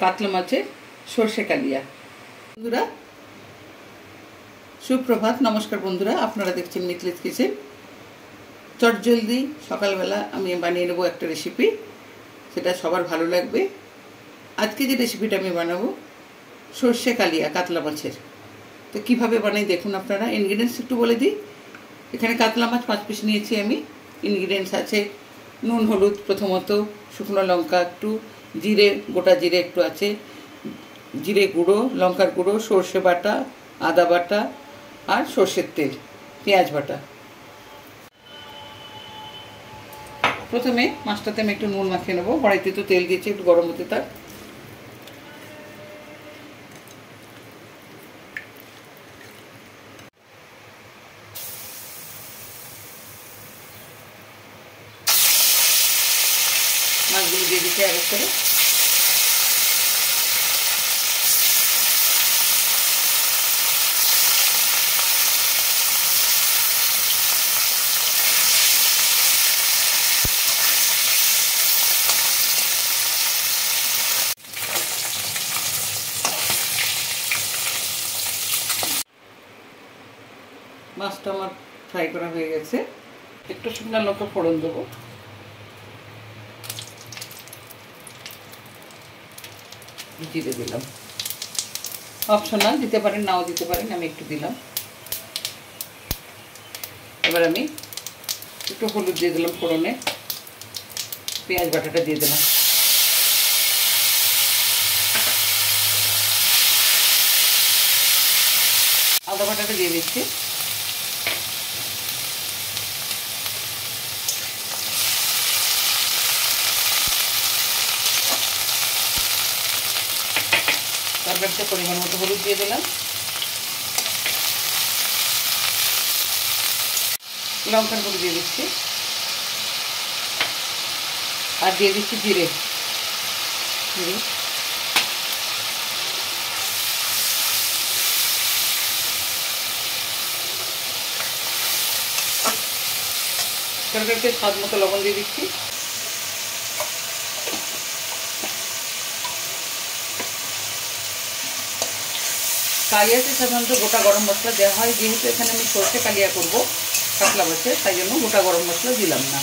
কাতলা মাছের সর্ষে কালিয়া। বন্ধুরা সুপ্রভাত, নমস্কার বন্ধুরা, আপনারা দেখছেন মিথিলিস কিচেন। চটজলদি সকালবেলা আমি বানিয়ে নেবো একটা রেসিপি, সেটা সবার ভালো লাগবে। আজকে যে রেসিপিটা আমি বানাবো সর্ষে কালিয়া কাতলা মাছের। তো কীভাবে বানাই দেখুন আপনারা। ইনগ্রিডিয়েন্টস একটু বলে দিই। এখানে কাতলা মাছ 5 পিস নিয়েছি আমি। ইনগ্রিডিয়েন্টস আছে নুন, হলুদ, প্রথমত শুকনো লঙ্কা একটু, জিরে, গোটা জিরে একটু আছে, জিরে গুঁড়ো, লঙ্কার গুঁড়ো, সর্ষে বাটা, আদা বাটা আর সর্ষের তেল, পেঁয়াজ বাটা। প্রথমে মাছটাতে আমি একটু নুন মাখিয়ে নেবো। কড়াইতে তো তেল দিয়েছি, একটু গরম হতে থাক। মাছগুলো দিয়ে দিচ্ছি এক এক করে। মাছটা আমার ফ্রাই করা হয়ে গেছে। একটু শুকনো লঙ্কা ফোড়ন দেবো, জিরে দিলাম, অপশনাল, দিতে পারেন নাও দিতে পারেন, আমি একটু দিলাম। এবার আমি একটু হলুদ দিয়ে দিলাম ফোড়নে, পেঁয়াজ বাটাটা দিয়ে দিলাম, আদা বাটাটা দিয়ে দিচ্ছি, তরকারিতে পরিমাণ মতো হলুদ দিয়ে দিলাম, লঙ্কার গুঁড়ো দিয়ে দিচ্ছি আর দিয়ে দিচ্ছি জিরে। তরকারিতে স্বাদ মতো লবণ দিয়ে দিচ্ছি। কালিয়াতে সাধারণত গোটা গরম মশলা দেওয়া হয়, যেহেতু এখানে আমি সর্ষে কালিয়া করবো কাতলা মাছের, তাই জন্য গোটা গরম মশলা দিলাম না।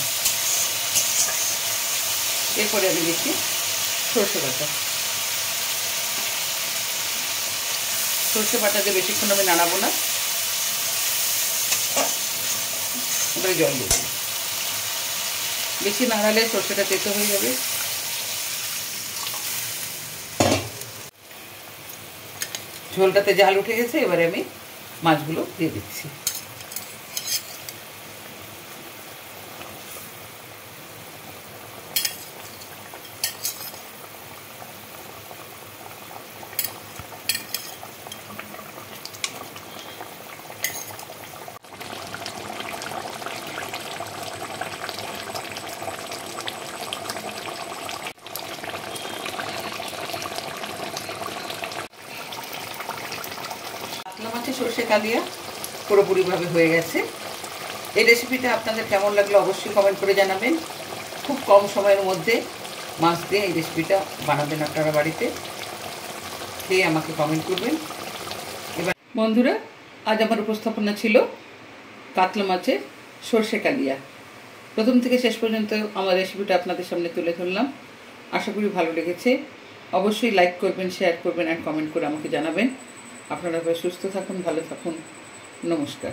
এরপরে আমি দিচ্ছি সর্ষে বাটা। সর্ষে বাটা দিয়ে বেশিক্ষণ আমি নাড়াবো না। এবারে জল দেবো, বেশি নাড়ালে সর্ষেটা তেতো হয়ে যাবে। ঝোলটাতে জাল উঠে গেছে, এবারে আমি মাছগুলো দিয়ে দিচ্ছি। কাতলা মাছের সর্ষে কালিয়া পুরোপুরিভাবে হয়ে গেছে। এই রেসিপিটা আপনাদের কেমন লাগলো অবশ্যই কমেন্ট করে জানাবেন। খুব কম সময়ের মধ্যে মাছ দিয়ে এই রেসিপিটা বানাবেন আপনারা বাড়িতে, খেয়ে আমাকে কমেন্ট করবেন। এবার বন্ধুরা, আজ আমার উপস্থাপনা ছিল কাতলা মাছের সর্ষে কালিয়া। প্রথম থেকে শেষ পর্যন্ত আমার রেসিপিটা আপনাদের সামনে তুলে ধরলাম। আশা করি ভালো লেগেছে। অবশ্যই লাইক করবেন, শেয়ার করবেন আর কমেন্ট করে আমাকে জানাবেন। আপনারা সুস্থ থাকুন, ভালো থাকুন। নমস্কার।